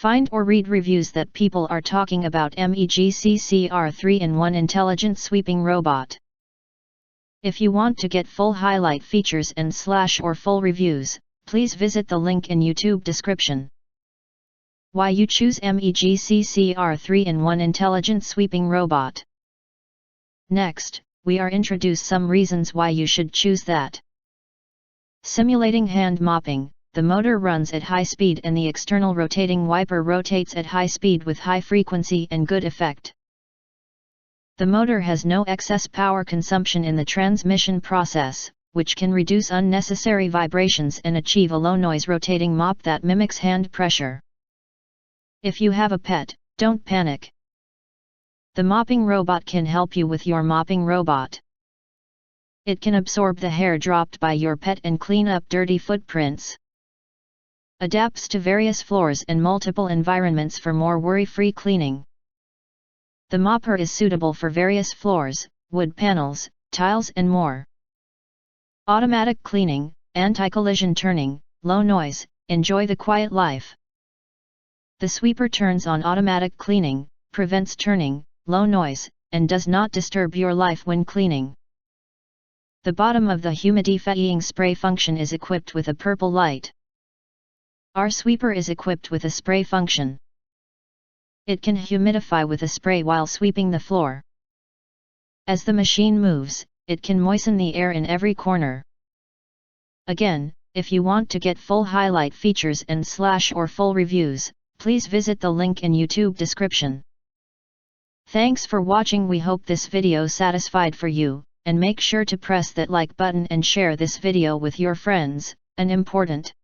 Find or read reviews that people are talking about MEGCCR 3-in-1 Intelligent Sweeping Robot. If you want to get full highlight features and or full reviews, please visit the link in YouTube description. Why you choose MEGCCR 3-in-1 Intelligent Sweeping Robot. Next, we are introduce some reasons why you should choose that. Simulating hand mopping. The motor runs at high speed and the external rotating wiper rotates at high speed with high frequency and good effect. The motor has no excess power consumption in the transmission process, which can reduce unnecessary vibrations and achieve a low noise rotating mop that mimics hand pressure. If you have a pet, don't panic. The mopping robot can help you with your mopping robot. It can absorb the hair dropped by your pet and clean up dirty footprints. Adapts to various floors and multiple environments for more worry-free cleaning. The mopper is suitable for various floors, wood panels, tiles and more. Automatic cleaning, anti-collision turning, low noise, enjoy the quiet life. The sweeper turns on automatic cleaning, prevents turning, low noise, and does not disturb your life when cleaning. The bottom of the humidifying spray function is equipped with a purple light. Our sweeper is equipped with a spray function. It can humidify with a spray while sweeping the floor. As the machine moves, it can moisten the air in every corner. Again, if you want to get full highlight features and or full reviews, please visit the link in YouTube description. Thanks for watching. We hope this video satisfied for you, and make sure to press that like button and share this video with your friends, and important.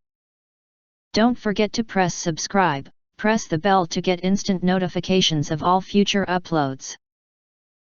Don't forget to press subscribe, press the bell to get instant notifications of all future uploads.